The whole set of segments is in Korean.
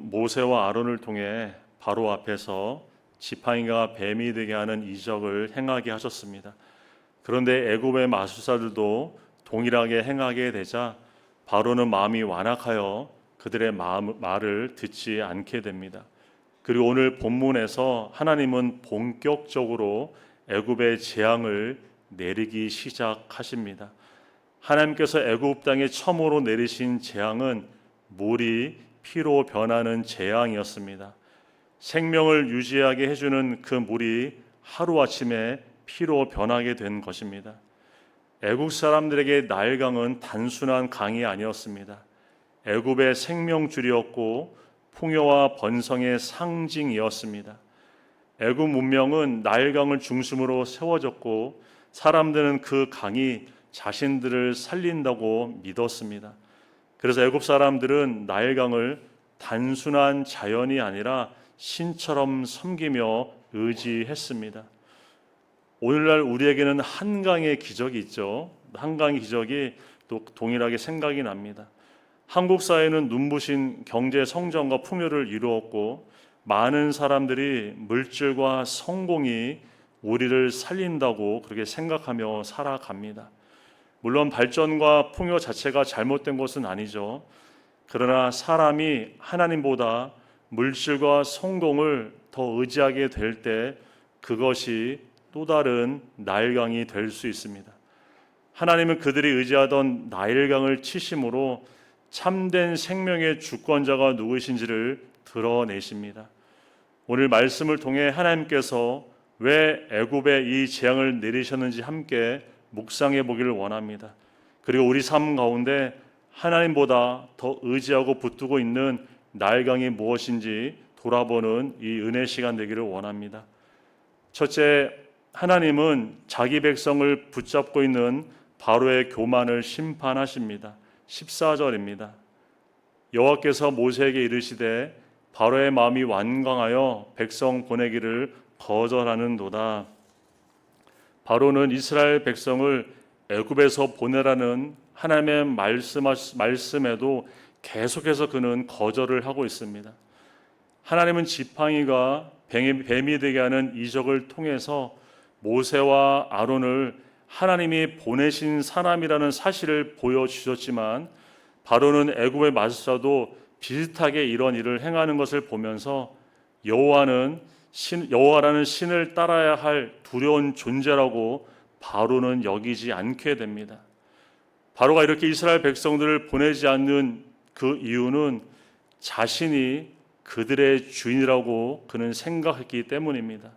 하나님은 모세와 아론을 통해 바로 앞에서 지팡이가 뱀이 되게 하는 이적을 행하게 하셨습니다. 그런데 애굽의 마술사들도 동일하게 행하게 되자 바로는 마음이 완악하여 그들의 말을 듣지 않게 됩니다. 그리고 오늘 본문에서 하나님은 본격적으로 애굽의 재앙을 내리기 시작하십니다. 하나님께서 애굽 땅에 처음으로 내리신 재앙은 물이 피로 변하는 재앙이었습니다. 생명을 유지하게 해주는 그 물이 하루아침에 피로 변하게 된 것입니다. 애굽 사람들에게 나일강은 단순한 강이 아니었습니다. 애굽의 생명줄이었고 풍요와 번성의 상징이었습니다. 애굽 문명은 나일강을 중심으로 세워졌고 사람들은 그 강이 자신들을 살린다고 믿었습니다. 그래서 애굽 사람들은 나일강을 단순한 자연이 아니라 신처럼 섬기며 의지했습니다. 오늘날 우리에게는 한강의 기적이 있죠. 한강의 기적이 또 동일하게 생각이 납니다. 한국 사회는 눈부신 경제 성장과 풍요를 이루었고 많은 사람들이 물질과 성공이 우리를 살린다고 그렇게 생각하며 살아갑니다. 물론 발전과 풍요 자체가 잘못된 것은 아니죠. 그러나 사람이 하나님보다 물질과 성공을 더 의지하게 될 때 그것이 또 다른 나일강이 될 수 있습니다. 하나님은 그들이 의지하던 나일강을 치심으로 참된 생명의 주권자가 누구신지를 드러내십니다. 오늘 말씀을 통해 하나님께서 왜 애굽에 이 재앙을 내리셨는지 함께 묵상해 보기를 원합니다. 그리고 우리 삶 가운데 하나님보다 더 의지하고 붙들고 있는 나일강이 무엇인지 돌아보는 이 은혜 시간 되기를 원합니다. 첫째, 하나님은 자기 백성을 붙잡고 있는 바로의 교만을 심판하십니다. 14절입니다. 여호와께서 모세에게 이르시되 바로의 마음이 완강하여 백성 보내기를 거절하는도다. 바로는 이스라엘 백성을 애굽에서 보내라는 하나님의 말씀에도 계속해서 그는 거절을 하고 있습니다. 하나님은 지팡이가 뱀이 되게 하는 이적을 통해서 모세와 아론을 하나님이 보내신 사람이라는 사실을 보여주셨지만 바로는 애굽의 마술사도 비슷하게 이런 일을 행하는 것을 보면서 여호와라는 신을 따라야 할 두려운 존재라고 바로는 여기지 않게 됩니다. 바로가 이렇게 이스라엘 백성들을 보내지 않는 그 이유는 자신이 그들의 주인이라고 그는 생각했기 때문입니다.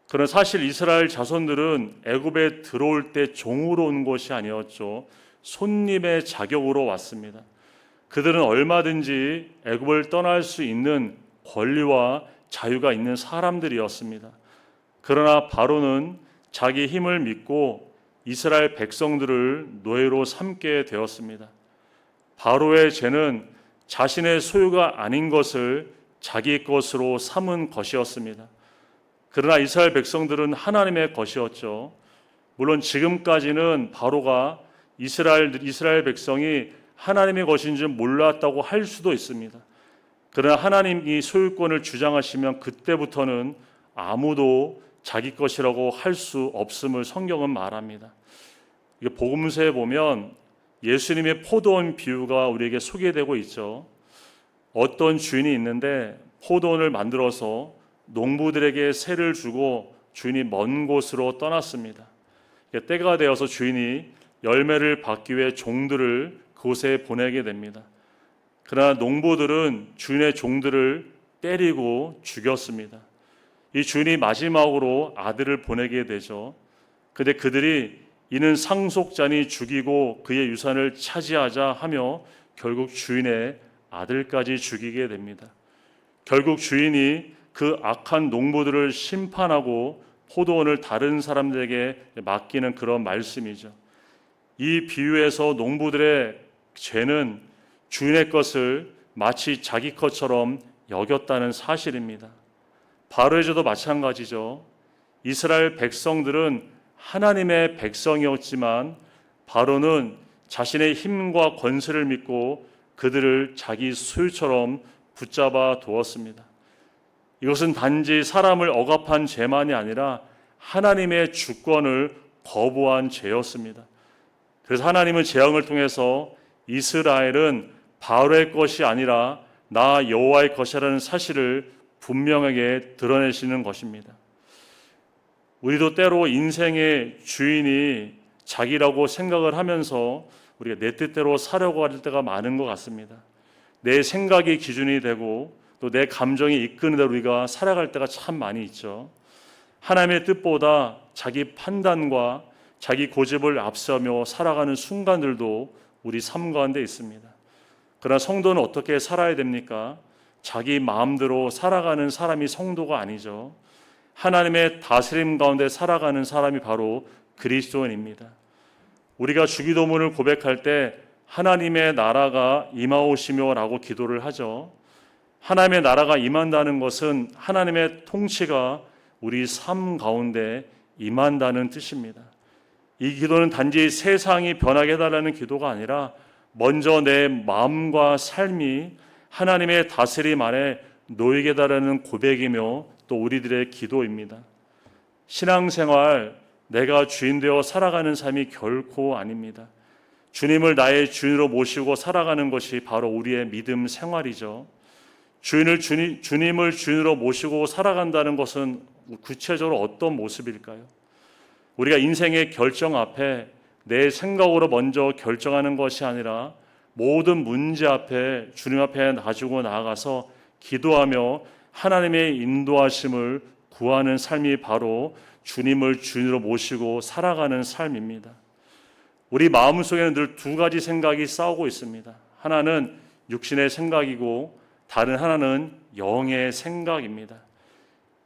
그러나 사실 이스라엘 자손들은 애굽에 들어올 때 종으로 온 것이 아니었죠. 손님의 자격으로 왔습니다. 그들은 얼마든지 애굽을 떠날 수 있는 권리와 자유가 있는 사람들이었습니다. 그러나 바로는 자기 힘을 믿고 이스라엘 백성들을 노예로 삼게 되었습니다. 바로의 죄는 자신의 소유가 아닌 것을 자기 것으로 삼은 것이었습니다. 그러나 이스라엘 백성들은 하나님의 것이었죠. 물론 지금까지는 바로가 이스라엘 백성이 하나님의 것인 줄 몰랐다고 할 수도 있습니다. 그러나 하나님이 소유권을 주장하시면 그때부터는 아무도 자기 것이라고 할 수 없음을 성경은 말합니다. 복음서에 보면 예수님의 포도원 비유가 우리에게 소개되고 있죠. 어떤 주인이 있는데 포도원을 만들어서 농부들에게 세를 주고 주인이 먼 곳으로 떠났습니다. 때가 되어서 주인이 열매를 받기 위해 종들을 그곳에 보내게 됩니다. 그러나 농부들은 주인의 종들을 때리고 죽였습니다. 이 주인이 마지막으로 아들을 보내게 되죠. 그런데 그들이 이는 상속자니 죽이고 그의 유산을 차지하자 하며 결국 주인의 아들까지 죽이게 됩니다. 결국 주인이 그 악한 농부들을 심판하고 포도원을 다른 사람들에게 맡기는 그런 말씀이죠. 이 비유에서 농부들의 죄는 주인의 것을 마치 자기 것처럼 여겼다는 사실입니다. 바로의 죄도 마찬가지죠. 이스라엘 백성들은 하나님의 백성이었지만 바로는 자신의 힘과 권세를 믿고 그들을 자기 소유처럼 붙잡아 두었습니다. 이것은 단지 사람을 억압한 죄만이 아니라 하나님의 주권을 거부한 죄였습니다. 그래서 하나님은 재앙을 통해서 이스라엘은 바로의 것이 아니라 나 여호와의 것이라는 사실을 분명하게 드러내시는 것입니다. 우리도 때로 인생의 주인이 자기라고 생각을 하면서 우리가 내 뜻대로 살려고 할 때가 많은 것 같습니다. 내 생각이 기준이 되고 또 내 감정이 이끄는 대로 우리가 살아갈 때가 참 많이 있죠. 하나님의 뜻보다 자기 판단과 자기 고집을 앞서며 살아가는 순간들도 우리 삶 가운데 있습니다. 그러나 성도는 어떻게 살아야 됩니까? 자기 마음대로 살아가는 사람이 성도가 아니죠. 하나님의 다스림 가운데 살아가는 사람이 바로 그리스도인입니다. 우리가 주기도문을 고백할 때 하나님의 나라가 임하오시며 라고 기도를 하죠. 하나님의 나라가 임한다는 것은 하나님의 통치가 우리 삶 가운데 임한다는 뜻입니다. 이 기도는 단지 세상이 변하게 해달라는 기도가 아니라 먼저 내 마음과 삶이 하나님의 다스림 아래 놓이게 해달라는 고백이며 또 우리들의 기도입니다. 신앙생활, 내가 주인 되어 살아가는 삶이 결코 아닙니다. 주님을 나의 주인으로 모시고 살아가는 것이 바로 우리의 믿음 생활이죠. 주님을 주인으로 모시고 살아간다는 것은 구체적으로 어떤 모습일까요? 우리가 인생의 결정 앞에 내 생각으로 먼저 결정하는 것이 아니라 모든 문제 앞에 주님 앞에 놔주고 나아가서 기도하며 하나님의 인도하심을 구하는 삶이 바로 주님을 주인으로 모시고 살아가는 삶입니다. 우리 마음속에는 늘 두 가지 생각이 싸우고 있습니다. 하나는 육신의 생각이고 다른 하나는 영의 생각입니다.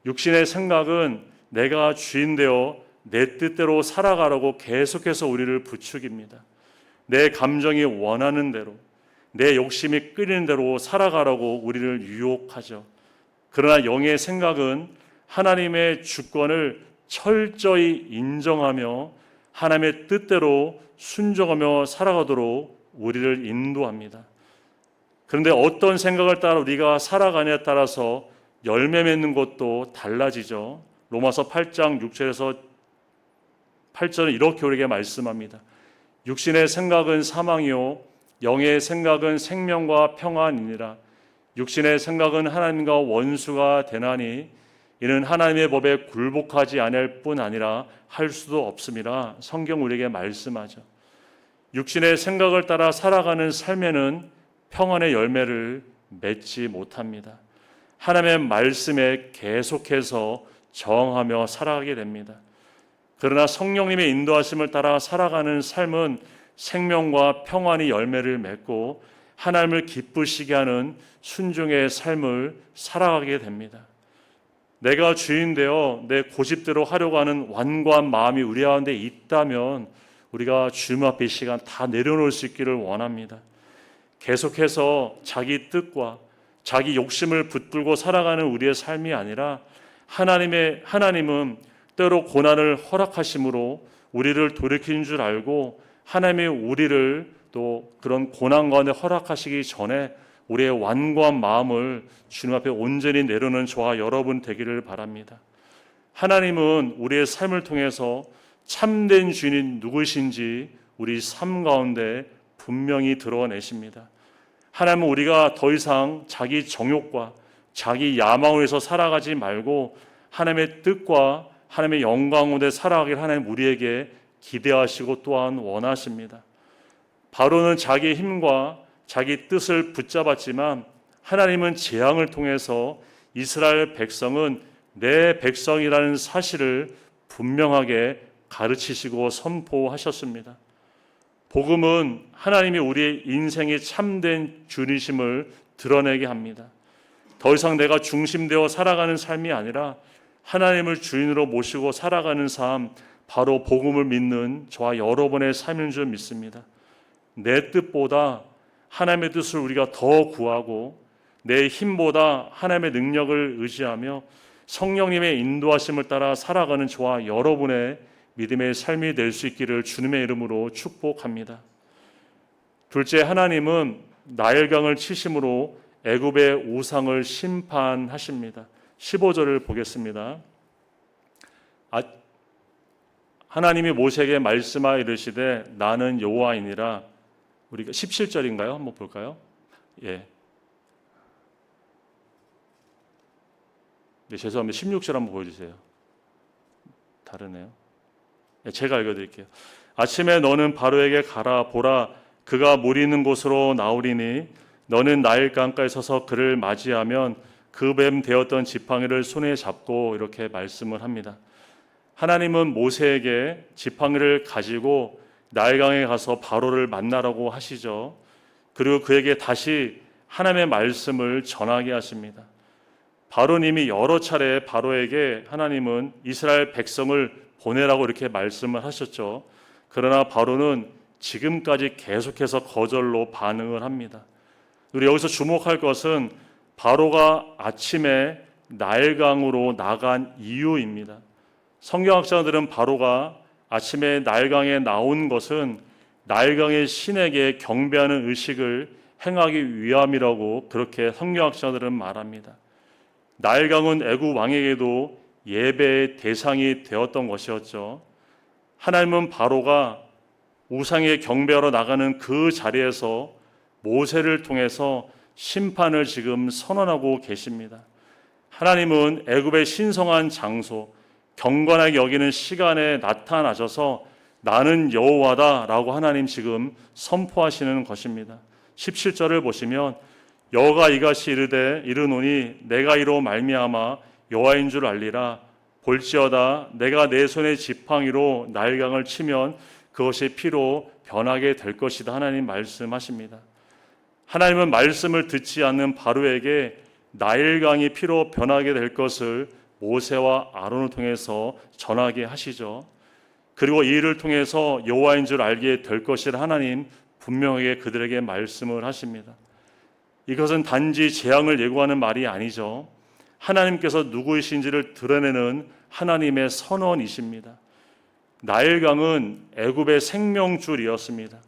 육신의 생각은 내가 주인 되어 내 뜻대로 살아가라고 계속해서 우리를 부추깁니다. 내 감정이 원하는 대로, 내 욕심이 끌리는 대로 살아가라고 우리를 유혹하죠. 그러나 영의 생각은 하나님의 주권을 철저히 인정하며 하나님의 뜻대로 순종하며 살아가도록 우리를 인도합니다. 그런데 어떤 생각을 따라 우리가 살아가냐에 따라서 열매 맺는 것도 달라지죠. 로마서 8장 6절에서 8절은 이렇게 우리에게 말씀합니다. 육신의 생각은 사망이요 영의 생각은 생명과 평안이니라. 육신의 생각은 하나님과 원수가 되나니 이는 하나님의 법에 굴복하지 아니할 뿐 아니라 할 수도 없음이라. 성경 우리에게 말씀하죠. 육신의 생각을 따라 살아가는 삶에는 평안의 열매를 맺지 못합니다. 하나님의 말씀에 계속해서 저항하며 살아가게 됩니다. 그러나 성령님의 인도하심을 따라 살아가는 삶은 생명과 평안의 열매를 맺고 하나님을 기쁘시게 하는 순종의 삶을 살아가게 됩니다. 내가 주인 되어 내 고집대로 하려고 하는 완고한 마음이 우리 가운데 있다면 우리가 주님 앞에 이 시간 다 내려놓을 수 있기를 원합니다. 계속해서 자기 뜻과 자기 욕심을 붙들고 살아가는 우리의 삶이 아니라 하나님은 때로 고난을 허락하심으로 우리를 돌이키는 줄 알고 하나님이 우리를 또 그런 고난 가운데 허락하시기 전에 우리의 완고한 마음을 주님 앞에 온전히 내려놓는 저와 여러분 되기를 바랍니다. 하나님은 우리의 삶을 통해서 참된 주인이 누구신지 우리 삶 가운데 분명히 드러내십니다. 하나님은 우리가 더 이상 자기 정욕과 자기 야망을 위해서 살아가지 말고 하나님의 뜻과 하나님의 영광 가운데 살아가길 하나님 우리에게 기대하시고 또한 원하십니다. 바로는 자기 힘과 자기 뜻을 붙잡았지만 하나님은 재앙을 통해서 이스라엘 백성은 내 백성이라는 사실을 분명하게 가르치시고 선포하셨습니다. 복음은 하나님이 우리의 인생의 참된 주님이심을 드러내게 합니다. 더 이상 내가 중심되어 살아가는 삶이 아니라 하나님을 주인으로 모시고 살아가는 삶, 바로 복음을 믿는 저와 여러분의 삶인 줄 믿습니다. 내 뜻보다 하나님의 뜻을 우리가 더 구하고 내 힘보다 하나님의 능력을 의지하며 성령님의 인도하심을 따라 살아가는 저와 여러분의 믿음의 삶이 될 수 있기를 주님의 이름으로 축복합니다. 둘째, 하나님은 나일강을 치심으로 애굽의 우상을 심판하십니다. 15절을 보겠습니다. 하나님이 모세에게 말씀하여 이르시되 나는 여호와이니라. 우리가 17절인가요? 한번 볼까요? 예. 네, 죄송합니다. 16절 한번 보여주세요. 다르네요. 네, 제가 읽어드릴게요. 아침에 너는 바로에게 가라. 보라, 그가 물 있는 곳으로 나오리니 너는 나일 강가에 서서 그를 맞이하면 그 뱀 되었던 지팡이를 손에 잡고, 이렇게 말씀을 합니다. 하나님은 모세에게 지팡이를 가지고 나일강에 가서 바로를 만나라고 하시죠. 그리고 그에게 다시 하나님의 말씀을 전하게 하십니다. 바로님이 여러 차례 바로에게 하나님은 이스라엘 백성을 보내라고 이렇게 말씀을 하셨죠. 그러나 바로는 지금까지 계속해서 거절로 반응을 합니다. 우리 여기서 주목할 것은 바로가 아침에 나일강으로 나간 이유입니다. 성경학자들은 바로가 아침에 나일강에 나온 것은 나일강의 신에게 경배하는 의식을 행하기 위함이라고 그렇게 성경학자들은 말합니다. 나일강은 애굽 왕에게도 예배의 대상이 되었던 것이었죠. 하나님은 바로가 우상에 경배하러 나가는 그 자리에서 모세를 통해서 심판을 지금 선언하고 계십니다. 하나님은 애굽의 신성한 장소, 경건하게 여기는 시간에 나타나셔서 나는 여호와다라고 하나님 지금 선포하시는 것입니다. 17절을 보시면 여호가 이같이 이르노니 내가 이로 말미암아 여호와인 줄 알리라. 볼지어다 내가 내 손의 지팡이로 나일강을 치면 그것이 피로 변하게 될 것이다. 하나님 말씀하십니다. 하나님은 말씀을 듣지 않는 바로에게 나일강이 피로 변하게 될 것을 모세와 아론을 통해서 전하게 하시죠. 그리고 이 일을 통해서 여호와인 줄 알게 될 것이라 하나님 분명하게 그들에게 말씀을 하십니다. 이것은 단지 재앙을 예고하는 말이 아니죠. 하나님께서 누구이신지를 드러내는 하나님의 선언이십니다. 나일강은 애굽의 생명줄이었습니다.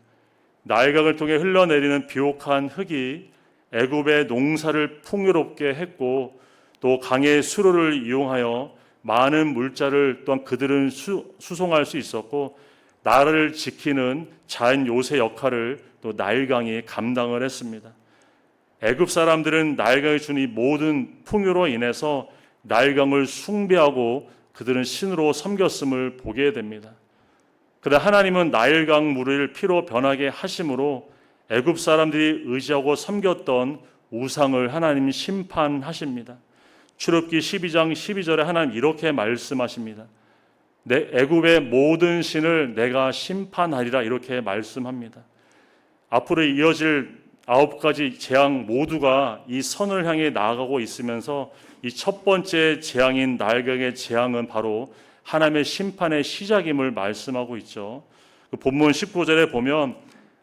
나일강을 통해 흘러내리는 비옥한 흙이 애굽의 농사를 풍요롭게 했고, 또 강의 수로를 이용하여 많은 물자를 또한 그들은 수송할 수 있었고, 나라를 지키는 자연 요새 역할을 또 나일강이 감당을 했습니다. 애굽 사람들은 나일강이 준 이 모든 풍요로 인해서 나일강을 숭배하고 그들은 신으로 섬겼음을 보게 됩니다. 그러나 하나님은 나일강 물을 피로 변하게 하심으로 애굽 사람들이 의지하고 섬겼던 우상을 하나님 심판하십니다. 출애굽기 12장 12절에 하나님 이렇게 말씀하십니다. 내 애굽의 모든 신을 내가 심판하리라, 이렇게 말씀합니다. 앞으로 이어질 9가지 재앙 모두가 이 선을 향해 나아가고 있으면서 이 첫 번째 재앙인 나일강의 재앙은 바로 하나님의 심판의 시작임을 말씀하고 있죠. 본문 19절에 보면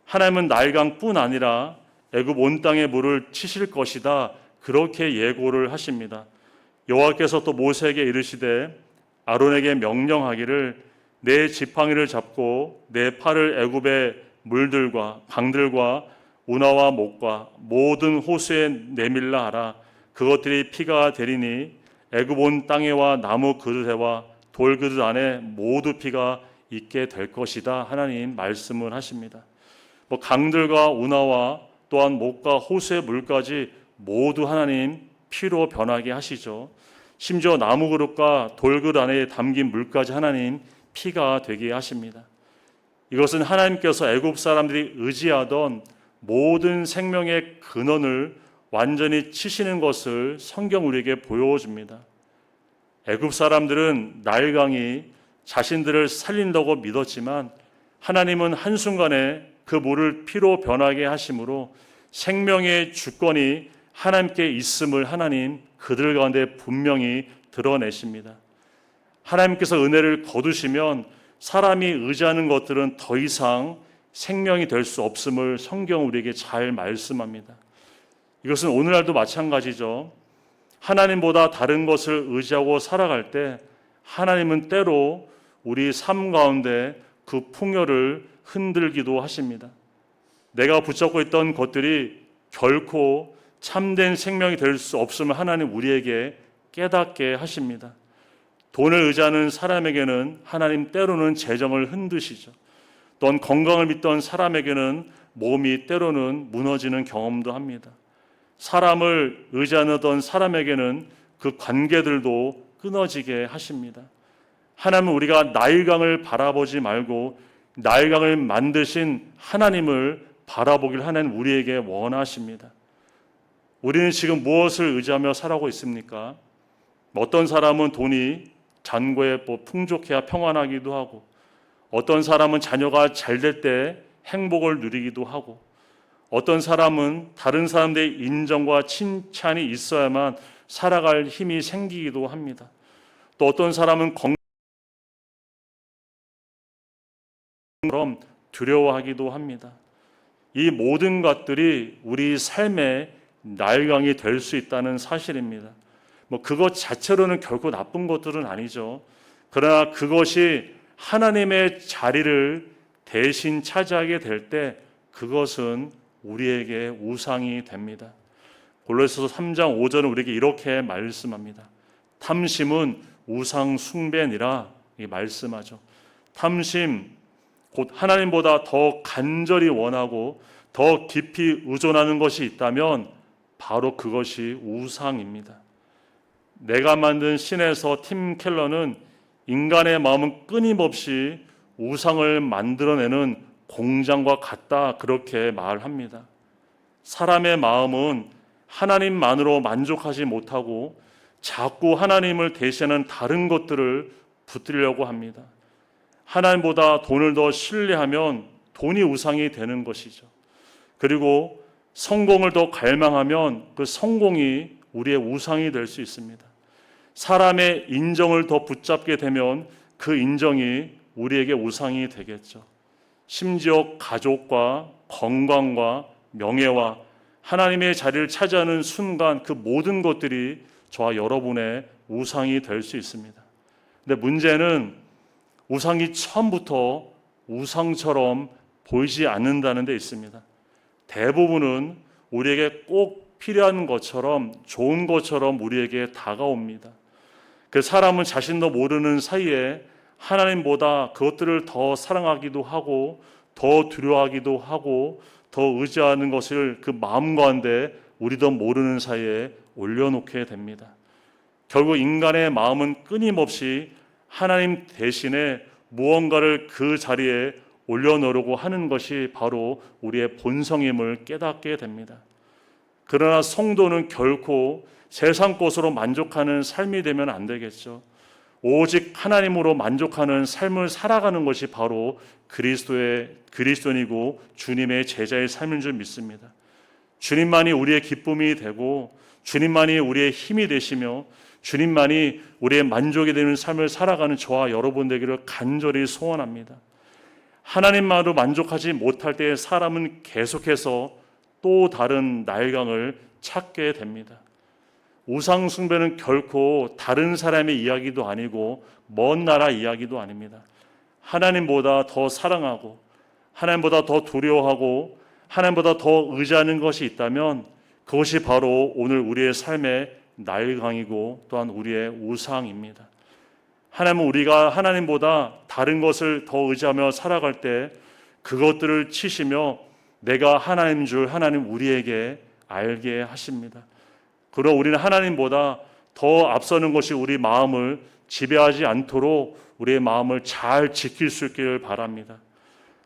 하나님은 나일강뿐 아니라 애굽 온 땅의 물을 치실 것이다, 그렇게 예고를 하십니다. 여호와께서 또 모세에게 이르시되 아론에게 명령하기를 내 지팡이를 잡고 내 팔을 애굽의 물들과 강들과 운하와 목과 모든 호수에 내밀라 하라. 그것들이 피가 되리니 애굽 온 땅에와 나무 그릇에와 돌 그릇 안에 모두 피가 있게 될 것이다. 하나님 말씀을 하십니다. 강들과 운하와 또한 목과 호수의 물까지 모두 하나님 피로 변하게 하시죠. 심지어 나무 그릇과 돌 그릇 안에 담긴 물까지 하나님 피가 되게 하십니다. 이것은 하나님께서 애굽 사람들이 의지하던 모든 생명의 근원을 완전히 치시는 것을 성경 우리에게 보여줍니다. 애굽 사람들은 나일강이 자신들을 살린다고 믿었지만 하나님은 한순간에 그 물을 피로 변하게 하심으로 생명의 주권이 하나님께 있음을 하나님 그들 가운데 분명히 드러내십니다. 하나님께서 은혜를 거두시면 사람이 의지하는 것들은 더 이상 생명이 될 수 없음을 성경 우리에게 잘 말씀합니다. 이것은 오늘날도 마찬가지죠. 하나님보다 다른 것을 의지하고 살아갈 때 하나님은 때로 우리 삶 가운데 그 풍요를 흔들기도 하십니다. 내가 붙잡고 있던 것들이 결코 참된 생명이 될 수 없음을 하나님 우리에게 깨닫게 하십니다. 돈을 의지하는 사람에게는 하나님 때로는 재정을 흔드시죠. 또한 건강을 믿던 사람에게는 몸이 때로는 무너지는 경험도 합니다. 사람을 의지하던 사람에게는 그 관계들도 끊어지게 하십니다. 하나님은 우리가 나일강을 바라보지 말고 나일강을 만드신 하나님을 바라보길 하나님 우리에게 원하십니다. 우리는 지금 무엇을 의지하며 살아가고 있습니까? 어떤 사람은 돈이 잔고에 풍족해야 평안하기도 하고, 어떤 사람은 자녀가 잘 될 때 행복을 누리기도 하고, 어떤 사람은 다른 사람들의 인정과 칭찬이 있어야만 살아갈 힘이 생기기도 합니다. 또 어떤 사람은 건강처럼 두려워하기도 합니다. 이 모든 것들이 우리 삶의 나일강이 될 수 있다는 사실입니다. 그것 자체로는 결코 나쁜 것들은 아니죠. 그러나 그것이 하나님의 자리를 대신 차지하게 될 때 그것은 우리에게 우상이 됩니다. 골로새서 3장 5절은 우리에게 이렇게 말씀합니다. 탐심은 우상 숭배니라 말씀하죠. 탐심, 곧 하나님보다 더 간절히 원하고 더 깊이 의존하는 것이 있다면 바로 그것이 우상입니다. 내가 만든 신에서 팀 켈러는 인간의 마음은 끊임없이 우상을 만들어내는 공장과 같다, 그렇게 말합니다. 사람의 마음은 하나님만으로 만족하지 못하고 자꾸 하나님을 대신하는 다른 것들을 붙들려고 합니다. 하나님보다 돈을 더 신뢰하면 돈이 우상이 되는 것이죠. 그리고 성공을 더 갈망하면 그 성공이 우리의 우상이 될 수 있습니다. 사람의 인정을 더 붙잡게 되면 그 인정이 우리에게 우상이 되겠죠. 심지어 가족과 건강과 명예와 하나님의 자리를 차지하는 순간 그 모든 것들이 저와 여러분의 우상이 될 수 있습니다. 근데 문제는 우상이 처음부터 우상처럼 보이지 않는다는 데 있습니다. 대부분은 우리에게 꼭 필요한 것처럼, 좋은 것처럼 우리에게 다가옵니다. 그 사람은 자신도 모르는 사이에 하나님보다 그것들을 더 사랑하기도 하고 더 두려워하기도 하고 더 의지하는 것을 그 마음 가운데 우리도 모르는 사이에 올려놓게 됩니다. 결국 인간의 마음은 끊임없이 하나님 대신에 무언가를 그 자리에 올려놓으려고 하는 것이 바로 우리의 본성임을 깨닫게 됩니다. 그러나 성도는 결코 세상 것으로 만족하는 삶이 되면 안 되겠죠. 오직 하나님으로 만족하는 삶을 살아가는 것이 바로 그리스도인이고 주님의 제자의 삶인 줄 믿습니다. 주님만이 우리의 기쁨이 되고 주님만이 우리의 힘이 되시며 주님만이 우리의 만족이 되는 삶을 살아가는 저와 여러분 되기를 간절히 소원합니다. 하나님만으로 만족하지 못할 때 사람은 계속해서 또 다른 나일강을 찾게 됩니다. 우상 숭배는 결코 다른 사람의 이야기도 아니고 먼 나라 이야기도 아닙니다. 하나님보다 더 사랑하고 하나님보다 더 두려워하고 하나님보다 더 의지하는 것이 있다면 그것이 바로 오늘 우리의 삶의 나일강이고 또한 우리의 우상입니다. 하나님은 우리가 하나님보다 다른 것을 더 의지하며 살아갈 때 그것들을 치시며 내가 하나님인 줄 하나님 우리에게 알게 하십니다. 그러나 우리는 하나님보다 더 앞서는 것이 우리 마음을 지배하지 않도록 우리의 마음을 잘 지킬 수 있기를 바랍니다.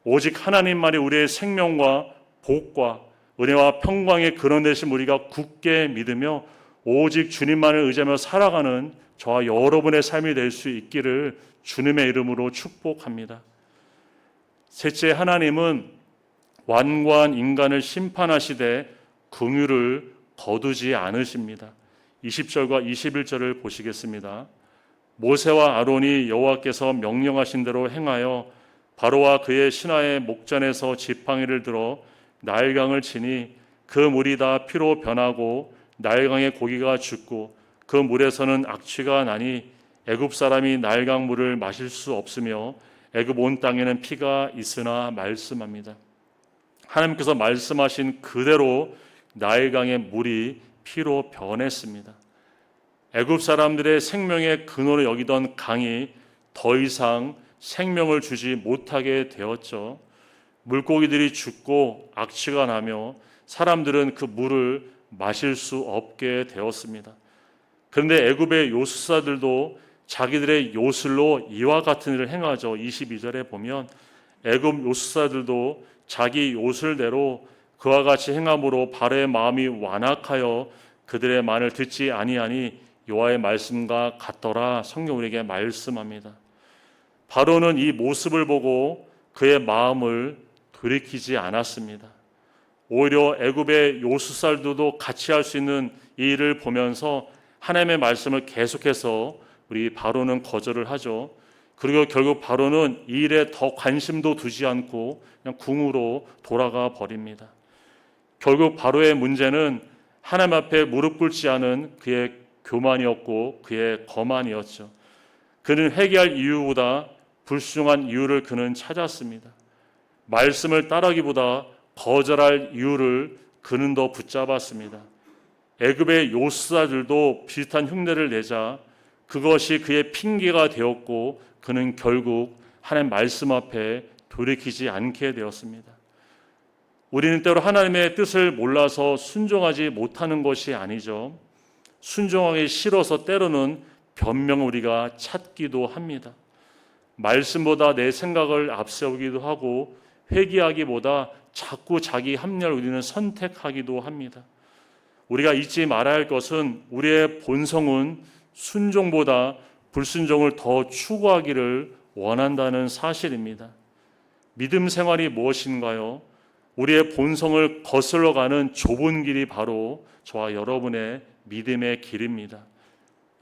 오직 하나님만이 우리의 생명과 복과 은혜와 평강의 근원 되신 우리가 굳게 믿으며 오직 주님만을 의지하며 살아가는 저와 여러분의 삶이 될 수 있기를 주님의 이름으로 축복합니다. 셋째, 하나님은 완고한 인간을 심판하시되 긍휼을 거두지 않으십니다. 20절과 21절을 보시겠습니다. 모세와 아론이 여호와께서 명령하신 대로 행하여 바로와 그의 신하의 목전에서 지팡이를 들어 나일강을 치니 그 물이 다 피로 변하고 나일강의 고기가 죽고 그 물에서는 악취가 나니 애굽 사람이 나일강 물을 마실 수 없으며 애굽 온 땅에는 피가 있으나 말씀합니다. 하나님께서 말씀하신 그대로 나일강의 물이 피로 변했습니다. 애굽 사람들의 생명의 근원을 여기던 강이 더 이상 생명을 주지 못하게 되었죠. 물고기들이 죽고 악취가 나며 사람들은 그 물을 마실 수 없게 되었습니다. 그런데 애굽의 요술사들도 자기들의 요술로 이와 같은 일을 행하죠. 22절에 보면 애굽 요술사들도 자기 요술대로 그와 같이 행함으로 바로의 마음이 완악하여 그들의 말을 듣지 아니하니 여호와의 말씀과 같더라. 성경 우리에게 말씀합니다. 바로는 이 모습을 보고 그의 마음을 돌이키지 않았습니다. 오히려 애굽의 요술사들도 같이 할 수 있는 이 일을 보면서 하나님의 말씀을 계속해서 우리 바로는 거절을 하죠. 그리고 결국 바로는 이 일에 더 관심도 두지 않고 그냥 궁으로 돌아가 버립니다. 결국 바로의 문제는 하나님 앞에 무릎 꿇지 않은 그의 교만이었고 그의 거만이었죠. 그는 회개할 이유보다 불순종한 이유를 그는 찾았습니다. 말씀을 따르기보다 거절할 이유를 그는 더 붙잡았습니다. 애굽의 요술사들도 비슷한 흉내를 내자 그것이 그의 핑계가 되었고 그는 결국 하나님 말씀 앞에 돌이키지 않게 되었습니다. 우리는 때로 하나님의 뜻을 몰라서 순종하지 못하는 것이 아니죠. 순종하기 싫어서 때로는 변명을 우리가 찾기도 합니다. 말씀보다 내 생각을 앞세우기도 하고 회개하기보다 자꾸 자기 합리화를 우리는 선택하기도 합니다. 우리가 잊지 말아야 할 것은 우리의 본성은 순종보다 불순종을 더 추구하기를 원한다는 사실입니다. 믿음 생활이 무엇인가요? 우리의 본성을 거슬러가는 좁은 길이 바로 저와 여러분의 믿음의 길입니다.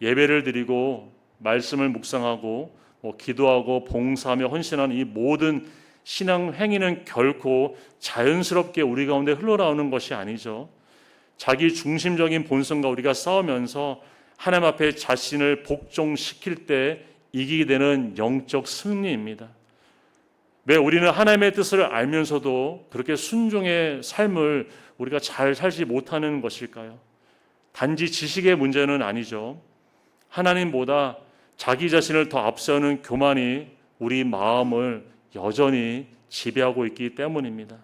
예배를 드리고 말씀을 묵상하고 기도하고 봉사하며 헌신하는 이 모든 신앙 행위는 결코 자연스럽게 우리 가운데 흘러나오는 것이 아니죠. 자기 중심적인 본성과 우리가 싸우면서 하나님 앞에 자신을 복종시킬 때 이기게 되는 영적 승리입니다. 왜 우리는 하나님의 뜻을 알면서도 그렇게 순종의 삶을 우리가 잘 살지 못하는 것일까요? 단지 지식의 문제는 아니죠. 하나님보다 자기 자신을 더 앞세우는 교만이 우리 마음을 여전히 지배하고 있기 때문입니다.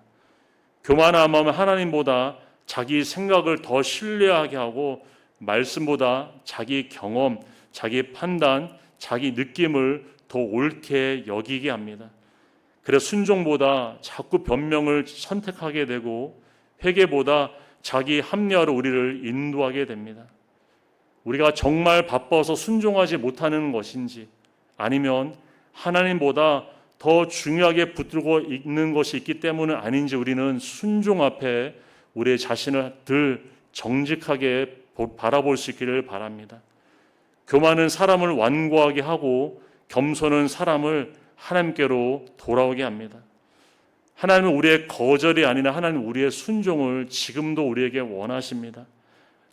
교만한 마음은 하나님보다 자기 생각을 더 신뢰하게 하고 말씀보다 자기 경험, 자기 판단, 자기 느낌을 더 옳게 여기게 합니다. 그래서 순종보다 자꾸 변명을 선택하게 되고 회개보다 자기 합리화로 우리를 인도하게 됩니다. 우리가 정말 바빠서 순종하지 못하는 것인지 아니면 하나님보다 더 중요하게 붙들고 있는 것이 있기 때문은 아닌지 우리는 순종 앞에 우리의 자신을 늘 정직하게 바라볼 수 있기를 바랍니다. 교만은 사람을 완고하게 하고 겸손은 사람을 하나님께로 돌아오게 합니다. 하나님은 우리의 거절이 아니라 하나님은 우리의 순종을 지금도 우리에게 원하십니다.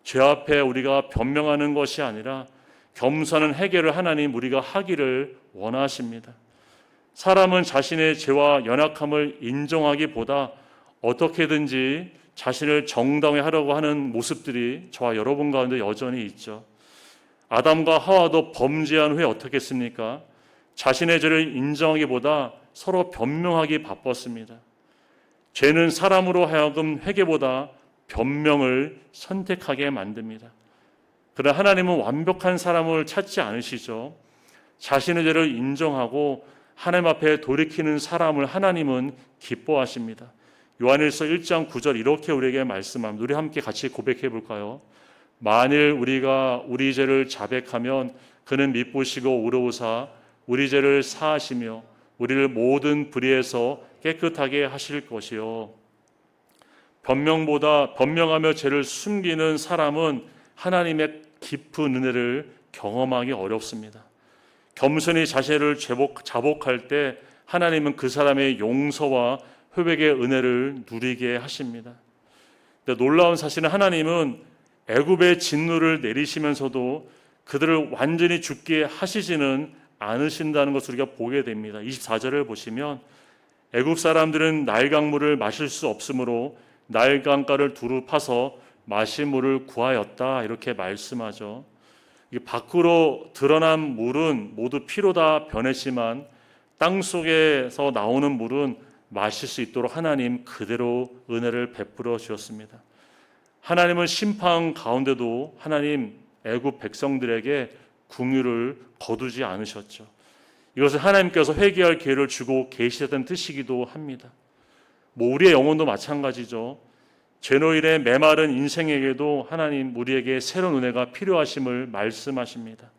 죄 앞에 우리가 변명하는 것이 아니라 겸손한 해결을 하나님 우리가 하기를 원하십니다. 사람은 자신의 죄와 연약함을 인정하기보다 어떻게든지 자신을 정당히 하려고 하는 모습들이 저와 여러분 가운데 여전히 있죠. 아담과 하와도 범죄한 후에 어떻게 했습니까? 자신의 죄를 인정하기보다 서로 변명하기 바빴습니다. 죄는 사람으로 하여금 회개보다 변명을 선택하게 만듭니다. 그러나 하나님은 완벽한 사람을 찾지 않으시죠. 자신의 죄를 인정하고 하나님 앞에 돌이키는 사람을 하나님은 기뻐하십니다. 요한일서 1장 9절 이렇게 우리에게 말씀합니다. 우리 함께 같이 고백해 볼까요? 만일 우리가 우리 죄를 자백하면 그는 미쁘시고 의로우사 우리 죄를 사하시며 우리를 모든 불의에서 깨끗하게 하실 것이요. 변명하며 죄를 숨기는 사람은 하나님의 깊은 은혜를 경험하기 어렵습니다. 겸손히 자신을 자복할 때 하나님은 그 사람의 용서와 회백의 은혜를 누리게 하십니다. 근데 놀라운 사실은 하나님은 애굽의 진노를 내리시면서도 그들을 완전히 죽게 하시지는 않으신다는 것을 우리가 보게 됩니다. 24절을 보시면 애굽 사람들은 나일강물을 마실 수 없으므로 나일강가를 두루 파서 마실 물을 구하였다 이렇게 말씀하죠. 밖으로 드러난 물은 모두 피로 다 변했지만 땅 속에서 나오는 물은 마실 수 있도록 하나님 그대로 은혜를 베풀어 주셨습니다. 하나님은 심판 가운데도 하나님 애굽 백성들에게 긍휼을 거두지 않으셨죠. 이것은 하나님께서 회개할 기회를 주고 계시던 뜻이기도 합니다. 우리의 영혼도 마찬가지죠. 죄노일의 메마른 인생에게도 하나님 우리에게 새로운 은혜가 필요하심을 말씀하십니다.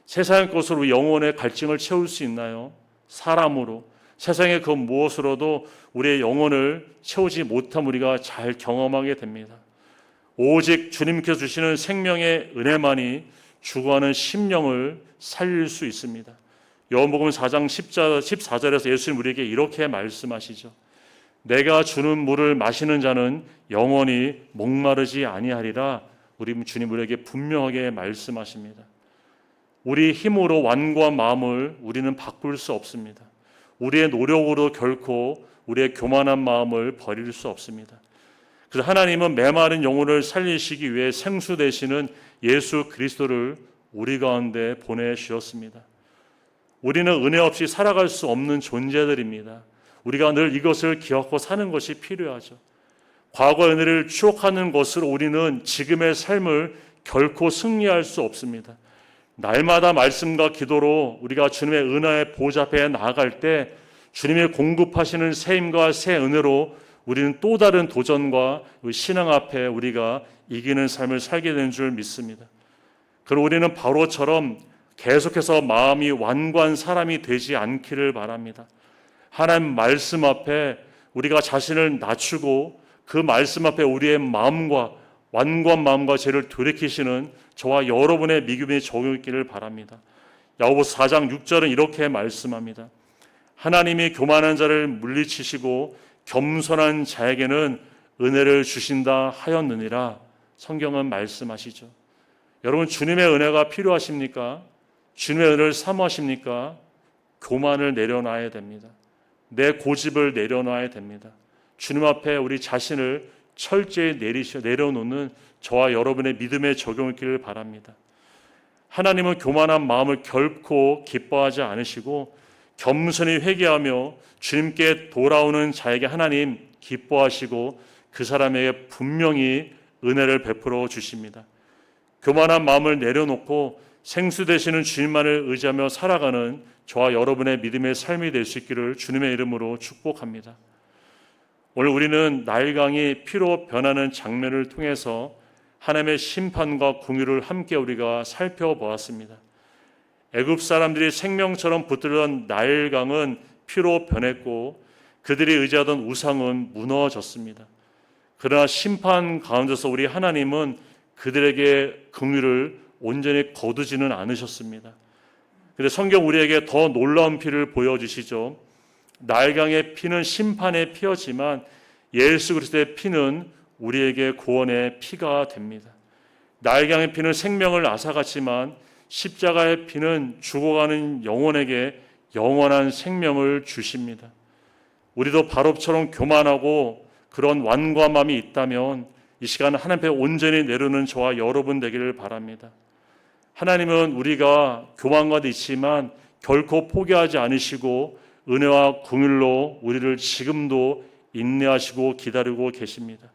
세상의 것으로 영혼의 갈증을 채울 수 있나요? 사람으로, 세상의 그 무엇으로도 우리의 영혼을 채우지 못함 우리가 잘 경험하게 됩니다. 오직 주님께서 주시는 생명의 은혜만이 죽어가는 심령을 살릴 수 있습니다. 요한복음 4장 14절에서 예수님 우리에게 이렇게 말씀하시죠. 내가 주는 물을 마시는 자는 영원히 목마르지 아니하리라. 우리 주님 우리에게 분명하게 말씀하십니다. 우리 힘으로 완고한 마음을 우리는 바꿀 수 없습니다. 우리의 노력으로 결코 우리의 교만한 마음을 버릴 수 없습니다. 그래서 하나님은 메마른 영혼을 살리시기 위해 생수 되시는 예수 그리스도를 우리 가운데 보내주셨습니다. 우리는 은혜 없이 살아갈 수 없는 존재들입니다. 우리가 늘 이것을 기억하고 사는 것이 필요하죠. 과거의 은혜를 추억하는 것으로 우리는 지금의 삶을 결코 승리할 수 없습니다. 날마다 말씀과 기도로 우리가 주님의 은혜의 보좌 앞에 나아갈 때 주님의 공급하시는 새 힘과 새 은혜로 우리는 또 다른 도전과 신앙 앞에 우리가 이기는 삶을 살게 되는 줄 믿습니다. 그리고 우리는 바로처럼 계속해서 마음이 완고한 사람이 되지 않기를 바랍니다. 하나님 말씀 앞에 우리가 자신을 낮추고 그 말씀 앞에 우리의 마음과 완고한 마음과 죄를 돌이키시는 저와 여러분의 믿음의 적용이 있기를 바랍니다. 야고보서 4장 6절은 이렇게 말씀합니다. 하나님이 교만한 자를 물리치시고 겸손한 자에게는 은혜를 주신다 하였느니라. 성경은 말씀하시죠. 여러분 주님의 은혜가 필요하십니까? 주님의 은혜를 사모하십니까? 교만을 내려놔야 됩니다. 내 고집을 내려놔야 됩니다. 주님 앞에 우리 자신을 철저히 내려놓는 저와 여러분의 믿음의 적용이 있기를 바랍니다. 하나님은 교만한 마음을 결코 기뻐하지 않으시고 겸손히 회개하며 주님께 돌아오는 자에게 하나님 기뻐하시고 그 사람에게 분명히 은혜를 베풀어 주십니다. 교만한 마음을 내려놓고 생수 되시는 주님만을 의지하며 살아가는 저와 여러분의 믿음의 삶이 될 수 있기를 주님의 이름으로 축복합니다. 오늘 우리는 나일강이 피로 변하는 장면을 통해서 하나님의 심판과 긍휼을 함께 우리가 살펴보았습니다. 애굽 사람들이 생명처럼 붙들던 나일강은 피로 변했고 그들이 의지하던 우상은 무너졌습니다. 그러나 심판 가운데서 우리 하나님은 그들에게 긍휼을 온전히 거두지는 않으셨습니다. 그런데 성경 우리에게 더 놀라운 피를 보여주시죠. 나일강의 피는 심판의 피였지만 예수 그리스도의 피는 우리에게 구원의 피가 됩니다. 나일강의 피는 생명을 앗아갔지만 십자가의 피는 죽어가는 영혼에게 영원한 생명을 주십니다. 우리도 바로처럼 교만하고 그런 완고한 마음이 있다면 이 시간 하나님 앞에 온전히 내려놓는 저와 여러분 되기를 바랍니다. 하나님은 우리가 교만과도 있지만 결코 포기하지 않으시고 은혜와 긍휼로 우리를 지금도 인내하시고 기다리고 계십니다.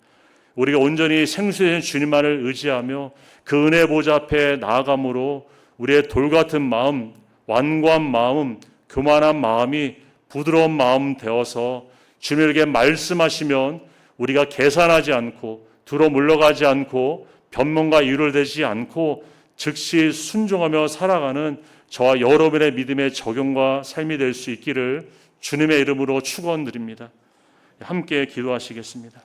우리가 온전히 생수된 주님만을 의지하며 그 은혜 보좌 앞에 나아감으로 우리의 돌같은 마음, 완고한 마음, 교만한 마음이 부드러운 마음 되어서 주님에게 말씀하시면 우리가 계산하지 않고 들어 물러가지 않고 변명과 이유를 대지 않고 즉시 순종하며 살아가는 저와 여러분의 믿음의 적용과 삶이 될 수 있기를 주님의 이름으로 축원드립니다. 함께 기도하시겠습니다.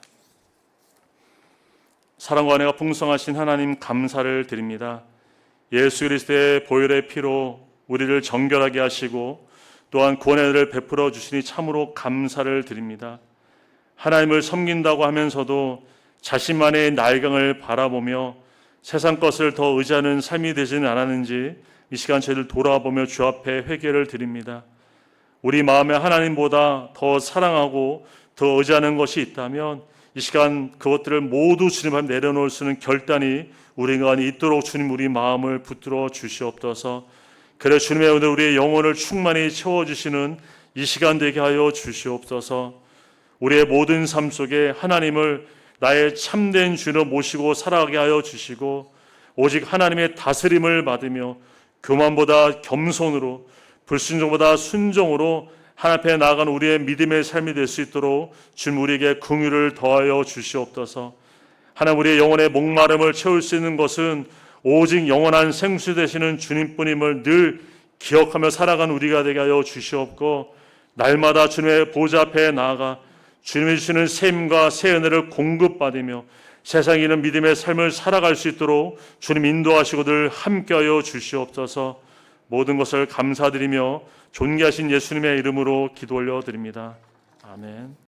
사랑과 은혜가 풍성하신 하나님 감사를 드립니다. 예수 그리스도의 보혈의 피로 우리를 정결하게 하시고 또한 구원의 은혜를 베풀어 주시니 참으로 감사를 드립니다. 하나님을 섬긴다고 하면서도 자신만의 나일강을 바라보며 세상 것을 더 의지하는 삶이 되지는 않았는지 이 시간 저희를 돌아보며 주 앞에 회개를 드립니다. 우리 마음에 하나님보다 더 사랑하고 더 의지하는 것이 있다면 이 시간 그것들을 모두 주님 앞에 내려놓을 수 있는 결단이 우리가 있도록 주님 우리 마음을 붙들어 주시옵소서. 그래 주님의 오늘 우리의 영혼을 충만히 채워주시는 이 시간 되게 하여 주시옵소서. 우리의 모든 삶 속에 하나님을 나의 참된 주로 모시고 살아가게 하여 주시고 오직 하나님의 다스림을 받으며 교만보다 겸손으로 불순종보다 순종으로 하나님 앞에 나아가는 우리의 믿음의 삶이 될 수 있도록 주님 우리에게 긍휼을 더하여 주시옵소서. 하나님 우리의 영혼의 목마름을 채울 수 있는 것은 오직 영원한 생수 되시는 주님뿐임을 늘 기억하며 살아가는 우리가 되게 하여 주시옵고 날마다 주님의 보좌 앞에 나아가 주님이 주시는 샘과 새 은혜를 공급받으며 세상에 있는 믿음의 삶을 살아갈 수 있도록 주님 인도하시고 늘 함께하여 주시옵소서. 모든 것을 감사드리며 존귀하신 예수님의 이름으로 기도 올려드립니다. 아멘.